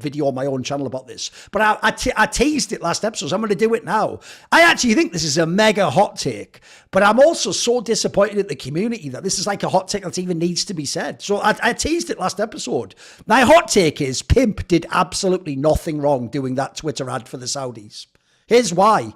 video on my own channel about this, but I teased it last episode, so I'm going to do it now. I actually think this is a mega hot take, but I'm also so disappointed at the community that this is like a hot take that even needs to be said. So I teased it last episode. My hot take is Pimp did absolutely nothing wrong doing that Twitter ad for the Saudis. Here's why.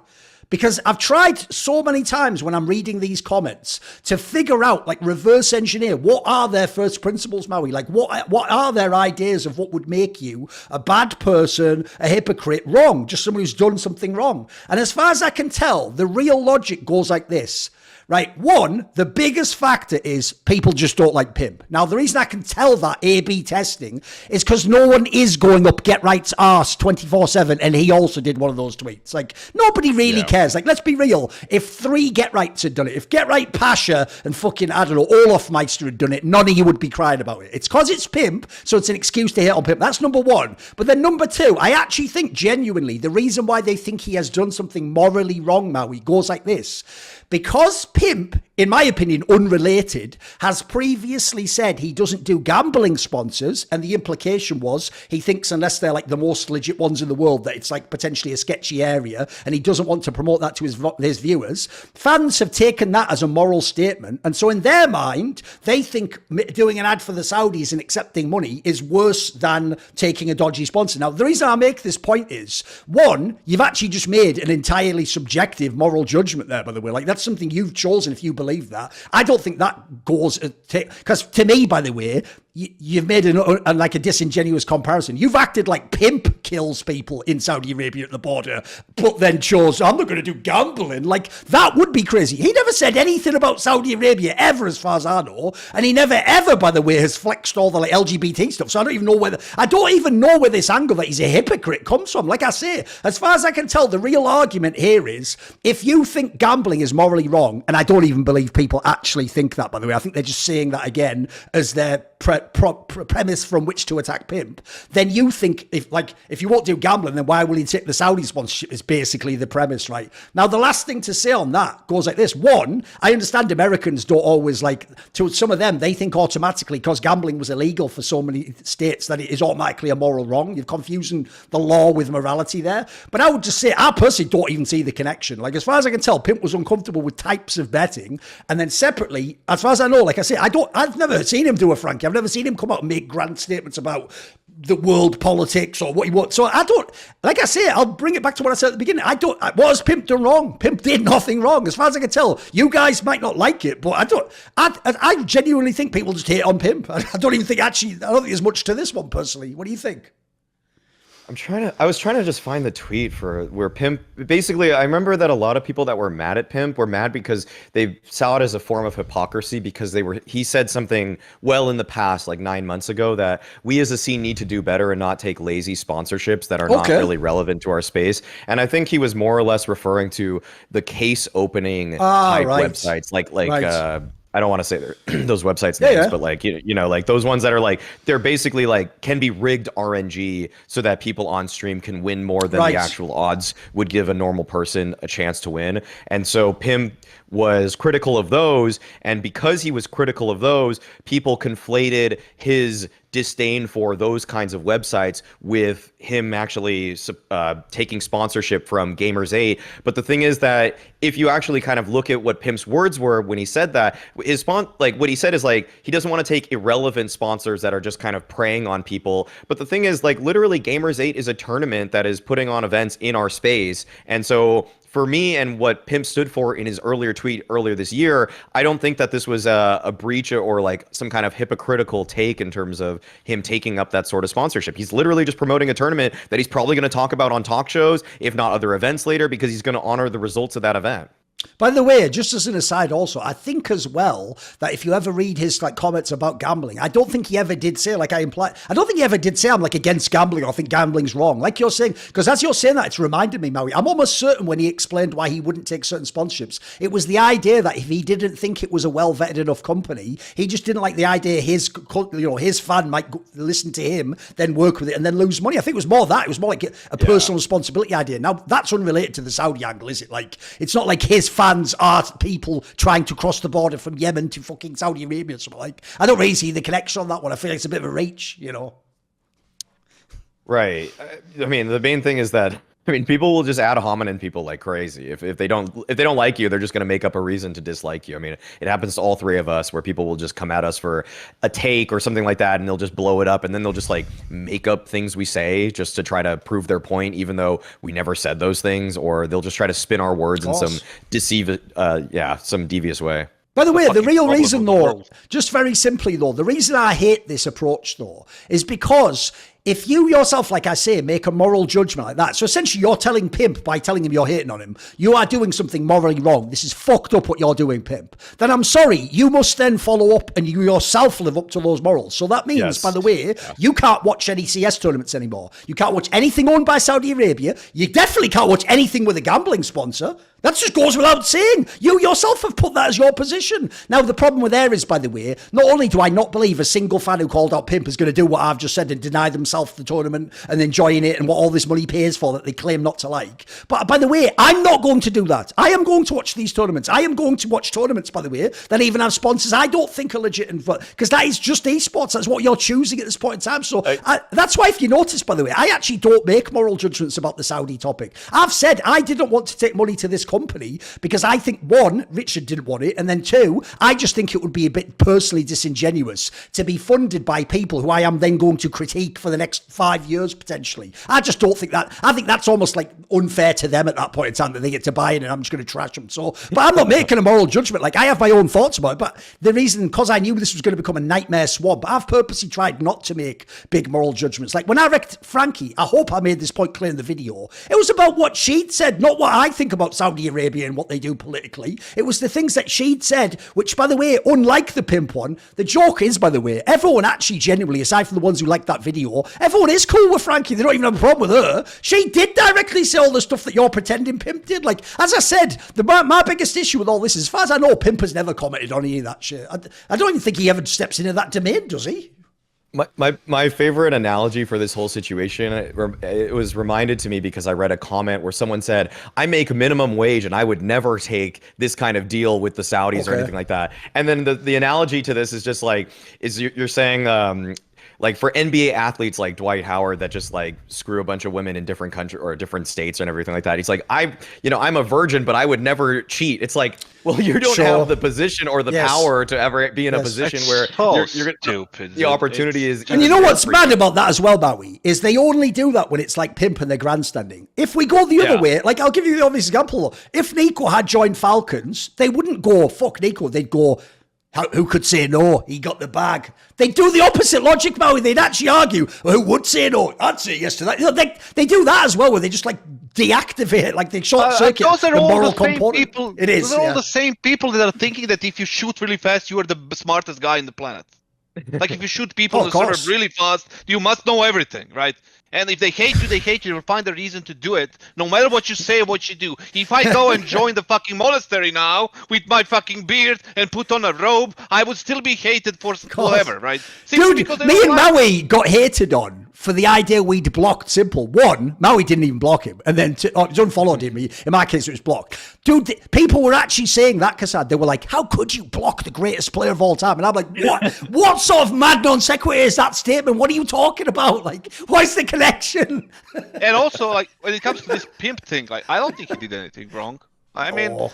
Because I've tried so many times when I'm reading these comments to figure out, like, reverse engineer, what are their first principles, Maui? Like, what are their ideas of what would make you a bad person, a hypocrite, wrong, just someone who's done something wrong? And as far as I can tell, the real logic goes like this. Right, one, the biggest factor is people just don't like Pimp. Now, the reason I can tell that A/B testing is because no one is going up Get Right's arse 24/7, and he also did one of those tweets. Like, nobody really cares. Like, let's be real. If 3 Get Rights had done it, if Get Right Pasha and fucking, I don't know, Olaf Meister had done it, none of you would be crying about it. It's because it's Pimp, so it's an excuse to hate on Pimp. That's number one. But then number two, I actually think genuinely the reason why they think he has done something morally wrong, Maui, goes like this. Because Pimp, in my opinion, unrelated, has previously said he doesn't do gambling sponsors, and the implication was he thinks unless they're like the most legit ones in the world that it's like potentially a sketchy area, and he doesn't want to promote that to his viewers. Fans have taken that as a moral statement, and so in their mind, they think doing an ad for the Saudis and accepting money is worse than taking a dodgy sponsor. Now, the reason I make this point is, one, you've actually just made an entirely subjective moral judgment there, by the way. Like, that's something you've chosen if you believe that. I don't think that goes, because to me, by the way, you've made like a disingenuous comparison. You've acted like Pimp kills people in Saudi Arabia at the border, but then chose, I'm not going to do gambling. Like, that would be crazy. He never said anything about Saudi Arabia ever, as far as I know. And he never ever, by the way, has flexed all the like LGBT stuff. So I don't even know where this angle that he's a hypocrite comes from. Like I say, as far as I can tell, the real argument here is if you think gambling is morally wrong, and I don't even believe people actually think that, by the way, I think they're just saying that again as their premise from which to attack Pimp, then you think if you won't do gambling, then why will he take the Saudi sponsorship is basically the premise, right? Now, the last thing to say on that goes like this. One, I understand Americans don't always like, to some of them, they think automatically because gambling was illegal for so many states that it is automatically a moral wrong. You're confusing the law with morality there. But I would just say, I personally don't even see the connection. Like, as far as I can tell, Pimp was uncomfortable with types of betting. And then separately, as far as I know, like I say, I've never seen him do a Frankie. I've never seen him come out and make grand statements about the world politics or what he wants. So I don't, like I say, I'll bring it back to what I said at the beginning. What has Pimp done wrong? Pimp did nothing wrong. As far as I can tell, you guys might not like it, but I genuinely think people just hate on Pimp. I don't think there's much to this one personally. What do you think? I was trying to just find the tweet for where Pimp, basically, I remember that a lot of people that were mad at Pimp were mad because they saw it as a form of hypocrisy because he said something well in the past, like 9 months ago, that we as a scene need to do better and not take lazy sponsorships that are not really relevant to our space. And I think he was more or less referring to the case opening type websites, like I don't want to say those websites names, but like, you know, like those ones that are like, they're basically like can be rigged RNG so that people on stream can win more than the actual odds would give a normal person a chance to win. And so Pimp was critical of those. And because he was critical of those, people conflated his disdain for those kinds of websites with him actually taking sponsorship from Gamers8. But the thing is that if you actually kind of look at what Pimp's words were when he said that, what he said is like, he doesn't want to take irrelevant sponsors that are just kind of preying on people. But the thing is, like, literally Gamers8 is a tournament that is putting on events in our space. And so for me and what Pimp stood for in his earlier tweet earlier this year, I don't think that this was a breach or like some kind of hypocritical take in terms of him taking up that sort of sponsorship. He's literally just promoting a tournament that he's probably going to talk about on talk shows, if not other events later, because he's going to honor the results of that event. By the way, just as an aside also, I think as well that if you ever read his like comments about gambling, I don't think he ever did say, like I implied, I don't think he ever did say I'm like against gambling or I think gambling's wrong. Like you're saying, because as you're saying that, it's reminded me, Maui, I'm almost certain when he explained why he wouldn't take certain sponsorships, it was the idea that if he didn't think it was a well-vetted enough company, he just didn't like the idea his fan might listen to him, then work with it and then lose money. I think it was more that. It was more like a personal responsibility idea. Now, that's unrelated to the Saudi angle, is it? Like, it's not like his fans are people trying to cross the border from Yemen to fucking Saudi Arabia or something. Like, I don't really see the connection on that one. I feel like it's a bit of a reach, you know. Right. I mean, the main thing is that people will just ad hominem people like crazy. If they don't like you, they're just gonna make up a reason to dislike you. I mean, it happens to all three of us where people will just come at us for a take or something like that, and they'll just blow it up, and then they'll just like make up things we say just to try to prove their point, even though we never said those things, or they'll just try to spin our words in some some devious way. By the way, the real reason, though, world. just very simply, though, the reason I hate this approach, though, is because if you yourself, like I say, make a moral judgment like that, so essentially you're telling Pimp by telling him you're hating on him, you are doing something morally wrong. This is fucked up what you're doing, Pimp. Then I'm sorry, you must then follow up and you yourself live up to those morals. So that means, by the way, you can't watch any CS tournaments anymore. You can't watch anything owned by Saudi Arabia. You definitely can't watch anything with a gambling sponsor. That just goes without saying. You yourself have put that as your position. Now, the problem with there is, by the way, not only do I not believe a single fan who called out Pimp is going to do what I've just said and deny themselves the tournament and enjoying it and what all this money pays for that they claim not to like. But by the way, I'm not going to do that. I am going to watch these tournaments. I am going to watch tournaments, by the way, that even have sponsors I don't think are legit, because that is just esports. That's what you're choosing at this point in time. So that's why, if you notice, by the way, I actually don't make moral judgments about the Saudi topic. I've said I didn't want to take money to this company because I think, one, Richard didn't want it, and then two, I just think it would be a bit personally disingenuous to be funded by people who I am then going to critique for the next 5 years potentially. I just don't think that. I think that's almost like unfair to them at that point in time that they get to buy it and I'm just going to trash them. So, but I'm not making a moral judgment. Like, I have my own thoughts about it, but the reason, because I knew this was going to become a nightmare swamp, I've purposely tried not to make big moral judgments. Like when I wrecked Frankie, I hope I made this point clear in the video. It was about what she'd said, not what I think about Saudi Arabia and what they do politically. It was the things that she'd said, which, by the way, unlike the Pimp one, the joke is, by the way, everyone actually genuinely, aside from the ones who liked that video, everyone is cool with Frankie. They don't even have a problem with her. She did directly say all the stuff that you're pretending Pimp did. Like, as I said, my biggest issue with all this is, as far as I know, Pimp has never commented on any of that shit. I don't even think he ever steps into that domain, does he? My favorite analogy for this whole situation, it was reminded to me because I read a comment where someone said, I make minimum wage and I would never take this kind of deal with the Saudis or anything like that. And then the analogy to this is just like, you're saying, like for NBA athletes like Dwight Howard that just like screw a bunch of women in different countries or different states and everything like that. He's like, I'm a virgin, but I would never cheat. It's like, well, you don't have the position or the power to ever be in a position where you're stupid. The opportunity is. And you know what's mad about that as well, Bowie, is they only do that when it's like Pimp and they're grandstanding. If we go the other way, like I'll give you the obvious example. If Nico had joined Falcons, they wouldn't go, fuck Nico. They'd go, who could say no? He got the bag. They'd do the opposite logic, Bowie. They'd actually argue, well, who would say no? I'd say yes to that. You know, they do that as well, where they just like deactivate it, like they short circuit those are the all moral the same component. People, it is. Those are all the same people that are thinking that if you shoot really fast, you are the smartest guy in the planet. Like if you shoot people on the server really fast, you must know everything, right? And if they hate you, they hate you. They'll find a reason to do it, no matter what you say or what you do. If I go and join the fucking monastery now with my fucking beard and put on a robe, I would still be hated for forever, right? Dude, me and Maui got hated on for the idea we'd blocked Simple. One, Maui didn't even block him. And then he unfollowed him. In my case, it was blocked. Dude, people were actually saying that, Kassad. They were like, how could you block the greatest player of all time? And I'm like, what? What sort of mad non sequitur is that statement? What are you talking about? Like, what's the connection? And also, like, when it comes to this Pimp thing, like, I don't think he did anything wrong. I mean,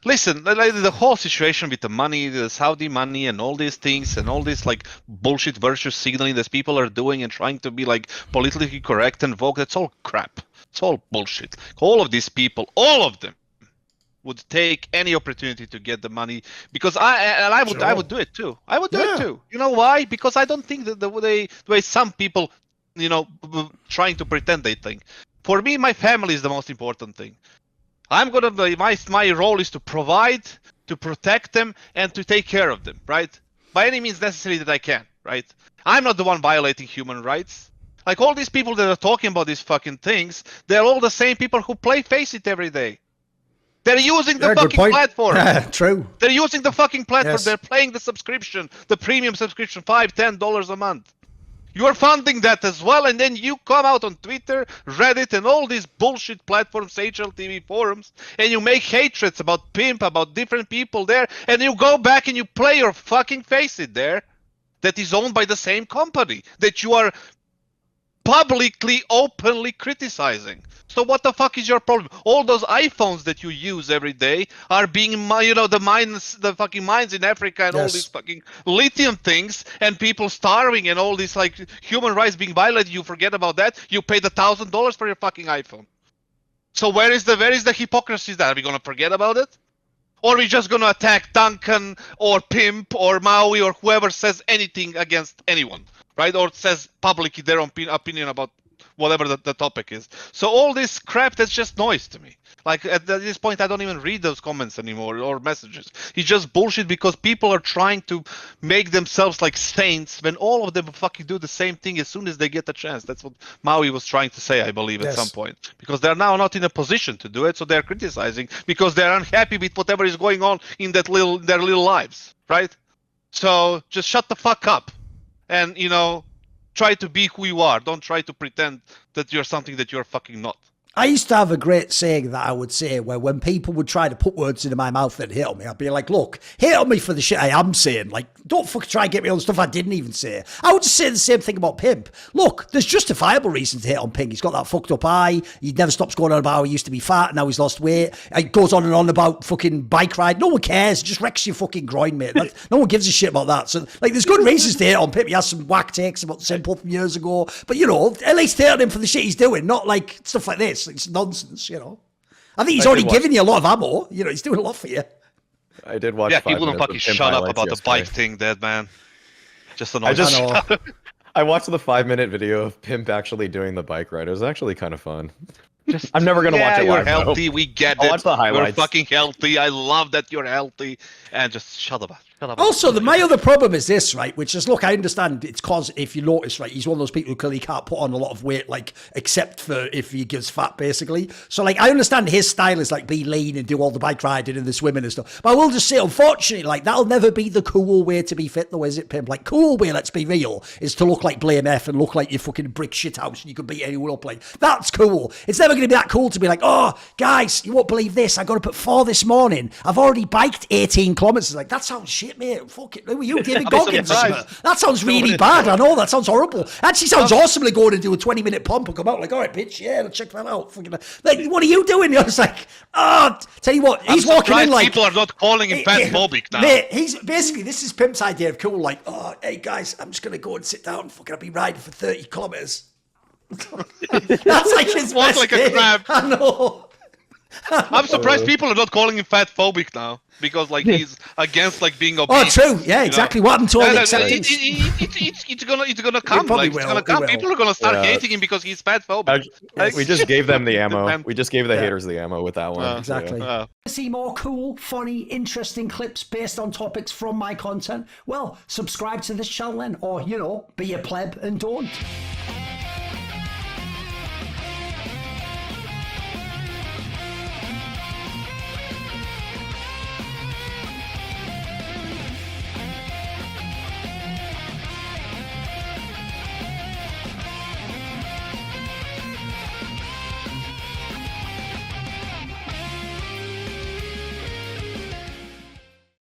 listen, like, the whole situation with the money, the Saudi money and all these things and all this, like, bullshit virtue signaling that people are doing and trying to be, like, politically correct and vogue, that's all crap. It's all bullshit. All of these people, all of them, would take any opportunity to get the money because I would do it too. I would do it too. You know why? Because I don't think that the way some people, you know, trying to pretend they think. For me, my family is the most important thing. I'm gonna my role is to provide, to protect them, and to take care of them, right? By any means necessary that I can, right? I'm not the one violating human rights. Like all these people that are talking about these fucking things, they're all the same people who play Face It every day. They're using the fucking platform. True. They're using the fucking platform. Yes. They're paying the subscription, the premium subscription, $5, $10 a month. You're funding that as well, and then you come out on Twitter, Reddit, and all these bullshit platforms, HLTV forums, and you make hatreds about Pimp, about different people there, and you go back and you play your fucking Face It there that is owned by the same company that you are publicly, openly criticizing. So what the fuck is your problem? All those iPhones that you use every day are being, the fucking mines in Africa and all these fucking lithium things, and people starving and all these like human rights being violated. You forget about that. You paid $1,000 for your fucking iPhone. So where is the hypocrisy? That are we gonna forget about it? Or are we just gonna attack Duncan or Pimp or Maui or whoever says anything against anyone, right? Or says publicly their own opinion about whatever the topic is. So all this crap, that's just noise to me. Like at this point, I don't even read those comments anymore or messages. It's just bullshit because people are trying to make themselves like saints when all of them fucking do the same thing as soon as they get the chance. That's what Maui was trying to say, I believe, at some point. Because they're now not in a position to do it, so they're criticizing because they're unhappy with whatever is going on in their little lives, right? So just shut the fuck up and, try to be who you are. Don't try to pretend that you're something that you're fucking not. I used to have a great saying that I would say where when people would try to put words into my mouth and hit on me, I'd be like, look, hit on me for the shit I am saying. Like, don't fucking try and get me on the stuff I didn't even say. I would just say the same thing about Pimp. Look, there's justifiable reasons to hit on Pink. He's got that fucked up eye. He never stops going on about how he used to be fat and now he's lost weight. He goes on and on about fucking bike ride. No one cares. It just wrecks your fucking groin, mate. No one gives a shit about that. So, like, there's good reasons to hit on Pimp. He has some whack takes about Simple from years ago. But, at least hit on him for the shit he's doing, not like stuff like this. It's nonsense. I think he's already given you a lot of ammo. He's doing a lot for you. I did watch. Yeah, people don't fucking shut up about the bike thing, dead man. Just annoying. I watched the 5-minute video of Pimp actually doing the bike ride. It was actually kind of fun. I'm never gonna watch it live. You're healthy. We get it. I'll watch the highlights. You're fucking healthy. I love that you're healthy. And just shut up. Also, my other problem is this, right? Which is, look, I understand it's cause if you notice, right, he's one of those people who clearly can't put on a lot of weight, like, except for if he gets fat, basically. So, like, I understand his style is, like, be lean and do all the bike riding and the swimming and stuff. But I will just say, unfortunately, like, that'll never be the cool way to be fit, though, is it, Pimp? Like, cool way, let's be real, is to look like Blame F and look like your fucking brick shit house and you can beat anyone up. Like, that's cool. It's never going to be that cool to be like, oh, guys, you won't believe this. I got up at 4 this morning. I've already biked 18 kilometers. Like, that sounds shit, mate. Fuck it. Who are you, David Goggins? That sounds really bad. I know. That sounds horrible. Actually sounds awesome to go and do a 20-minute pump and come out like, all right, bitch, yeah, let's check that out. Like, what are you doing? You're just like, tell you what, he's walking in like... people are not calling him fatphobic now. Mate, basically, this is Pimp's idea of cool. Like, oh, hey, guys, I'm just going to go and sit down. Fucking, I'll be riding for 30 kilometers. That's like his walk best like thing. a crab. I know. I'm surprised people are not calling him fatphobic now because like he's against like being obese. Oh, true. Yeah, exactly. What happened to all the acceptance? It's gonna come. Like, it's gonna come. People are gonna start hating him because he's fatphobic. We just gave them the ammo. We just gave the haters the ammo with that one. Exactly. See more cool, funny, interesting clips based on topics from my content? Well, subscribe to this channel then, or, be a pleb and don't.